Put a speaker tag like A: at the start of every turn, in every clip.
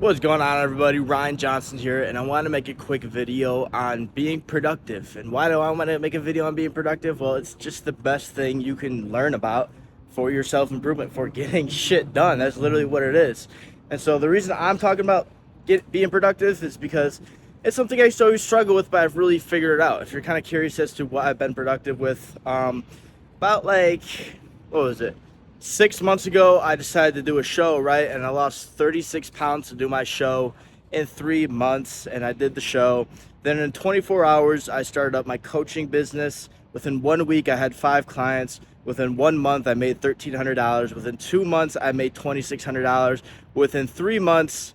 A: What's going on, everybody? Ryan Johnson here, and I want to make a quick video on being productive. And why do I want to make a video on being productive? Well, it's just the best thing you can learn about for your self-improvement, for getting shit done. That's literally what it is. And so the reason I'm talking about being productive is because it's something I used to always struggle with, but I've really figured it out. If you're kind of curious as to what I've been productive with, about like, what was it? 6 months ago, I decided to do a show, right? And I lost 36 pounds to do my show in 3 months, and I did the show. Then in 24 hours, I started up my coaching business. Within 1 week, I had 5 clients. Within 1 month, I made $1,300. Within 2 months, I made $2,600. Within 3 months,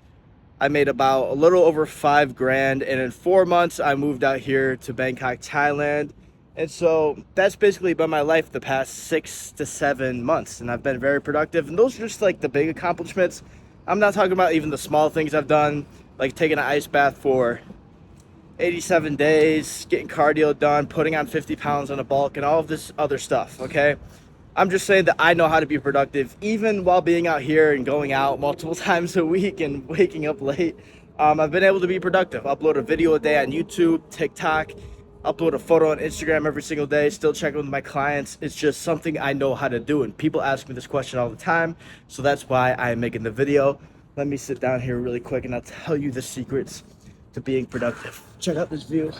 A: I made about a little over 5 grand. And in 4 months, I moved out here to Bangkok, Thailand. And so that's basically been my life the past 6 to 7 months. And I've been very productive. And those are just like the big accomplishments. I'm not talking about even the small things I've done, like taking an ice bath for 87 days, getting cardio done, putting on 50 pounds on a bulk, and all of this other stuff, okay? I'm just saying that I know how to be productive, even while being out here and going out multiple times a week and waking up late. I've been able to be productive. Upload a video a day on YouTube, TikTok, upload a photo on Instagram every single day, still checking with my clients. It's just something I know how to do, and people ask me this question all the time, so that's why I'm making the video. Let me sit down here really quick and I'll tell you the secrets to being productive. Check out this view.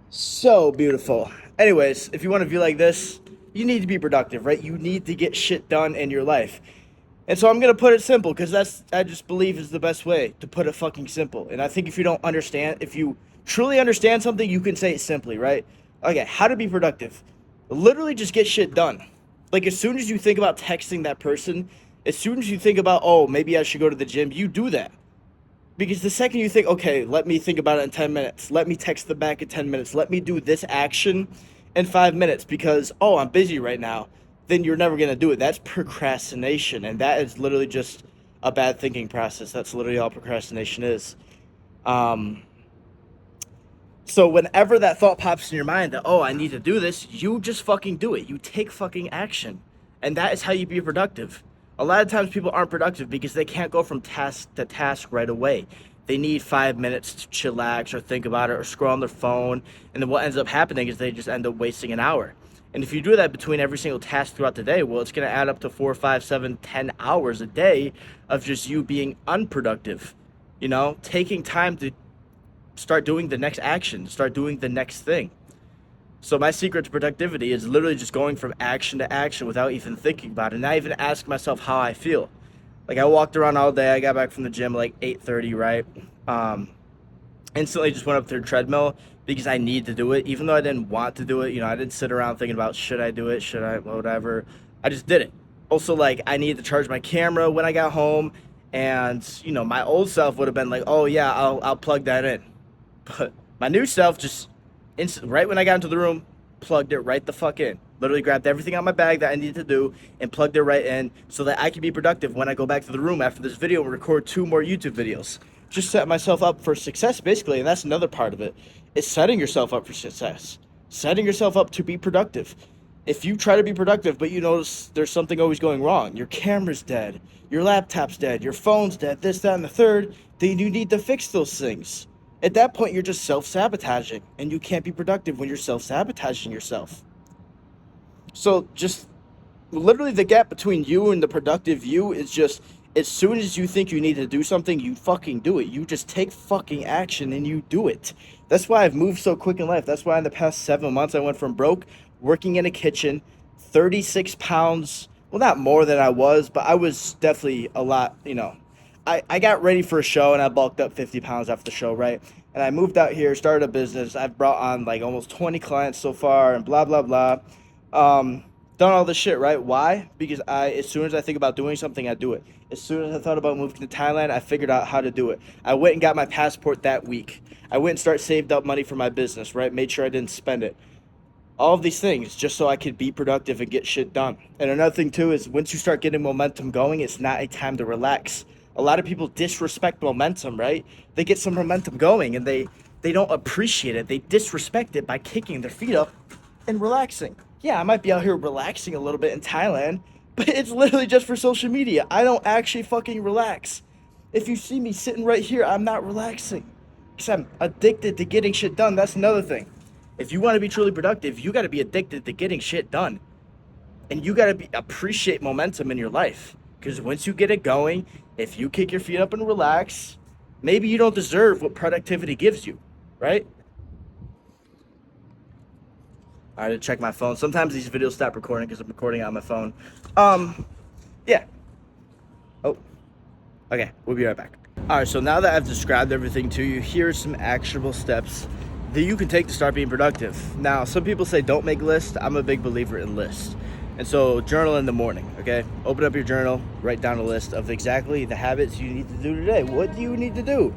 A: So beautiful. Anyways, if you want a view like this, you need to be productive, right? You need to get shit done in your life. And so I'm going to put it simple because I just believe is the best way to put it fucking simple. And I think if you don't understand, if you truly understand something, you can say it simply, right? Okay, how to be productive. Literally just get shit done. Like as soon as you think about texting that person, as soon as you think about, oh, maybe I should go to the gym, you do that. Because the second you think, okay, let me think about it in 10 minutes, let me text them back in 10 minutes, let me do this action in 5 minutes because, oh, I'm busy right now, then you're never going to do it. That's procrastination. And that is literally just a bad thinking process. That's literally all procrastination is. So whenever that thought pops in your mind that, oh, I need to do this, you just fucking do it. You take fucking action. And that is how you be productive. A lot of times people aren't productive because they can't go from task to task right away. They need 5 minutes to chillax or think about it or scroll on their phone. And then what ends up happening is they just end up wasting an hour. And if you do that between every single task throughout the day, well, it's going to add up to 4, 5, 7, 10 hours a day of just you being unproductive. You know, taking time to start doing the next action, start doing the next thing. So my secret to productivity is literally just going from action to action without even thinking about it. And I even ask myself how I feel. Like I walked around all day. I got back from the gym like 8:30, right? Instantly just went up to the treadmill because I need to do it. Even though I didn't want to do it, you know, I didn't sit around thinking about should I do it, should I, whatever. I just did it. Also, like I needed to charge my camera when I got home. And, you know, my old self would have been like, oh yeah, I'll plug that in. But my new self just right when I got into the room, plugged it right the fuck in. Literally grabbed everything out of my bag that I needed to do and plugged it right in so that I can be productive when I go back to the room after this video and record 2 more YouTube videos. Just set myself up for success, basically, and that's another part of it. Is setting yourself up for success. Setting yourself up to be productive. If you try to be productive, but you notice there's something always going wrong, your camera's dead, your laptop's dead, your phone's dead, this, that, and the third, then you need to fix those things. At that point, you're just self-sabotaging, and you can't be productive when you're self-sabotaging yourself. So just literally the gap between you and the productive you is just as soon as you think you need to do something, you fucking do it. You just take fucking action and you do it. That's why I've moved so quick in life. That's why in the past 7 months, I went from broke, working in a kitchen, 36 pounds, well, not more than I was, but I was definitely a lot, you know. I got ready for a show and I bulked up 50 pounds after the show, right? And I moved out here, started a business. I've brought on like almost 20 clients so far and blah, blah, blah. Done all this shit, right? Why? Because as soon as I think about doing something, I do it. As soon as I thought about moving to Thailand, I figured out how to do it. I went and got my passport that week. I went and started saved up money for my business, right? Made sure I didn't spend it. All of these things just so I could be productive and get shit done. And another thing too is once you start getting momentum going, it's not a time to relax. A lot of people disrespect momentum, right? They get some momentum going and they don't appreciate it. They disrespect it by kicking their feet up and relaxing. Yeah, I might be out here relaxing a little bit in Thailand, But it's literally just for social media. I don't actually fucking relax. If you see me sitting right here, I'm not relaxing. Because I'm addicted to getting shit done. That's another thing. If you want to be truly productive, you got to be addicted to getting shit done. And you got to appreciate momentum in your life. Because once you get it going, if you kick your feet up and relax, maybe you don't deserve what productivity gives you, right? I had to check my phone. Sometimes these videos stop recording because I'm recording on my phone. Yeah. Oh, okay. We'll be right back. All right, so now that I've described everything to you, here's some actionable steps that you can take to start being productive. Now, some people say don't make lists. I'm a big believer in lists. And so journal in the morning, okay? Open up your journal, write down a list of exactly the habits you need to do today. What do you need to do?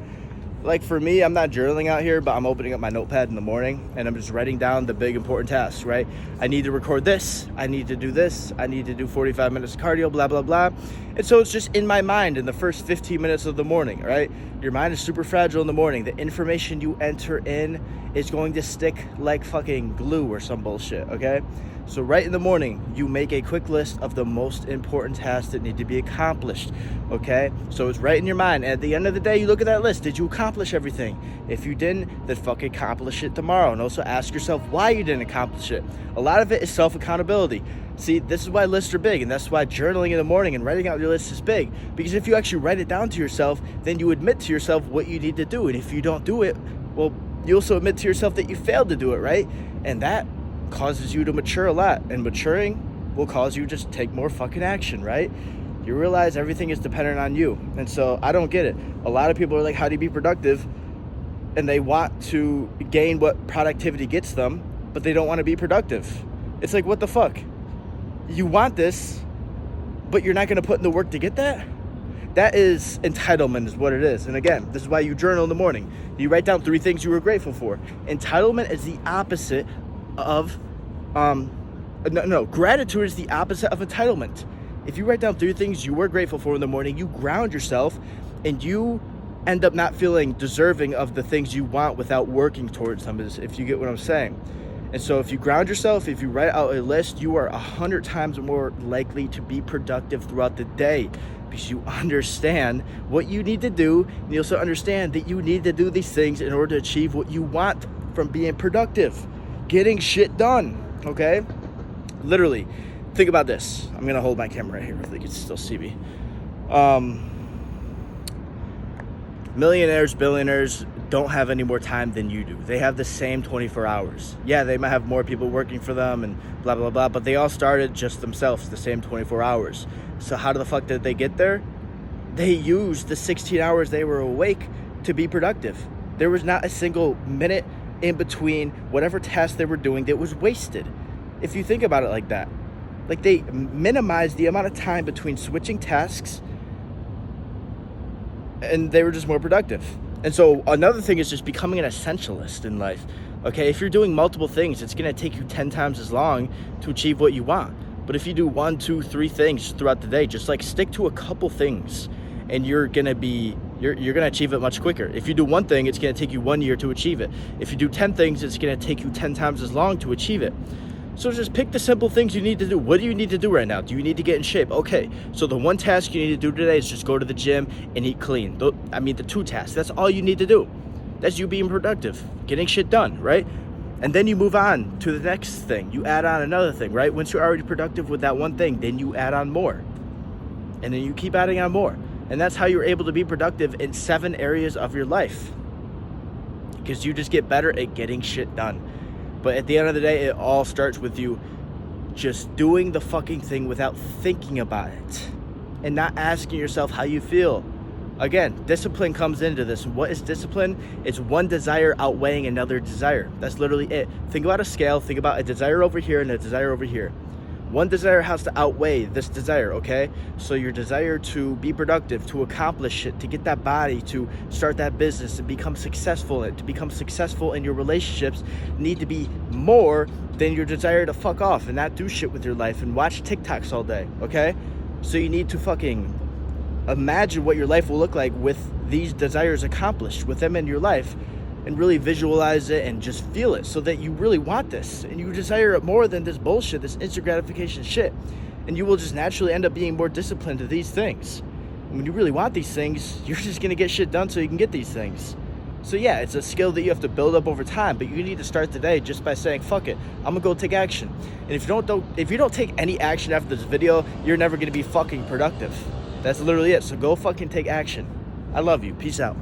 A: Like for me, I'm not journaling out here, but I'm opening up my notepad in the morning and I'm just writing down the big important tasks, right? I need to record this. I need to do this. I need to do 45 minutes of cardio, blah, blah, blah. And so it's just in my mind in the first 15 minutes of the morning, right? Your mind is super fragile in the morning. The information you enter in is going to stick like fucking glue or some bullshit, okay? So right in the morning, you make a quick list of the most important tasks that need to be accomplished, okay? So it's right in your mind. And at the end of the day, you look at that list. Did you accomplish everything? If you didn't, then fucking accomplish it tomorrow. And also ask yourself why you didn't accomplish it. A lot of it is self-accountability. See, this is why lists are big, and that's why journaling in the morning and writing out your list is big. Because if you actually write it down to yourself, then you admit to yourself what you need to do. And if you don't do it, well, you also admit to yourself that you failed to do it, right? And that causes you to mature a lot, and maturing will cause you just take more fucking action, right? You realize everything is dependent on you. And so I don't get it. A lot of people are like, how do you be productive? And they want to gain what productivity gets them, but they don't want to be productive. It's like, what the fuck? You want this, but you're not going to put in the work to get that? That is entitlement is what it is. And again, this is why you journal in the morning. You write down 3 things you were grateful for. Entitlement is the opposite of gratitude is the opposite of entitlement. If you write down 3 things you were grateful for in the morning, you ground yourself and you end up not feeling deserving of the things you want without working towards them, if you get what I'm saying. And so if you ground yourself, if you write out a list, you are 100 times more likely to be productive throughout the day, because you understand what you need to do, and you also understand that you need to do these things in order to achieve what you want from being productive. Getting shit done, okay? Literally, think about this. I'm gonna hold my camera right here if they can still see me. Millionaires, billionaires don't have any more time than you do. They have the same 24 hours. Yeah, they might have more people working for them and blah, blah, blah, but they all started just themselves, the same 24 hours. So how the fuck did they get there? They used the 16 hours they were awake to be productive. There was not a single minute in between whatever task they were doing that was wasted. If you think about it like that, like they minimized the amount of time between switching tasks and they were just more productive. And so another thing is just becoming an essentialist in life. Okay, if you're doing multiple things, it's gonna take you 10 times as long to achieve what you want. But if you do 1, 2, 3 things throughout the day, just like stick to a couple things and you're gonna achieve it much quicker. If you do 1 thing, it's gonna take you 1 year to achieve it. If you do 10 things, it's gonna take you 10 times as long to achieve it. So just pick the simple things you need to do. What do you need to do right now? Do you need to get in shape? Okay, so the 1 task you need to do today is just go to the gym and eat clean. The 2 tasks, that's all you need to do. That's you being productive, getting shit done, right? And then you move on to the next thing. You add on another thing, right? Once you're already productive with that 1 thing, then you add on more. And then you keep adding on more. And that's how you're able to be productive in 7 areas of your life. Because you just get better at getting shit done. But at the end of the day, it all starts with you just doing the fucking thing without thinking about it. And not asking yourself how you feel. Again, discipline comes into this. What is discipline? It's one desire outweighing another desire. That's literally it. Think about a scale. Think about a desire over here and a desire over here. One desire has to outweigh this desire, okay? So your desire to be productive, to accomplish it, to get that body, to start that business, to become successful in it, to become successful in your relationships need to be more than your desire to fuck off and not do shit with your life and watch TikToks all day, okay? So you need to fucking imagine what your life will look like with these desires accomplished, with them in your life, and really visualize it and just feel it so that you really want this and you desire it more than this bullshit, this instant gratification shit. and you will just naturally end up being more disciplined to these things. And when you really want these things, you're just going to get shit done so you can get these things. So yeah, it's a skill that you have to build up over time, but you need to start today just by saying, fuck it, I'm gonna go take action. And if you don't take any action after this video, you're never gonna be fucking productive. That's literally it. So go fucking take action. I love you. Peace out.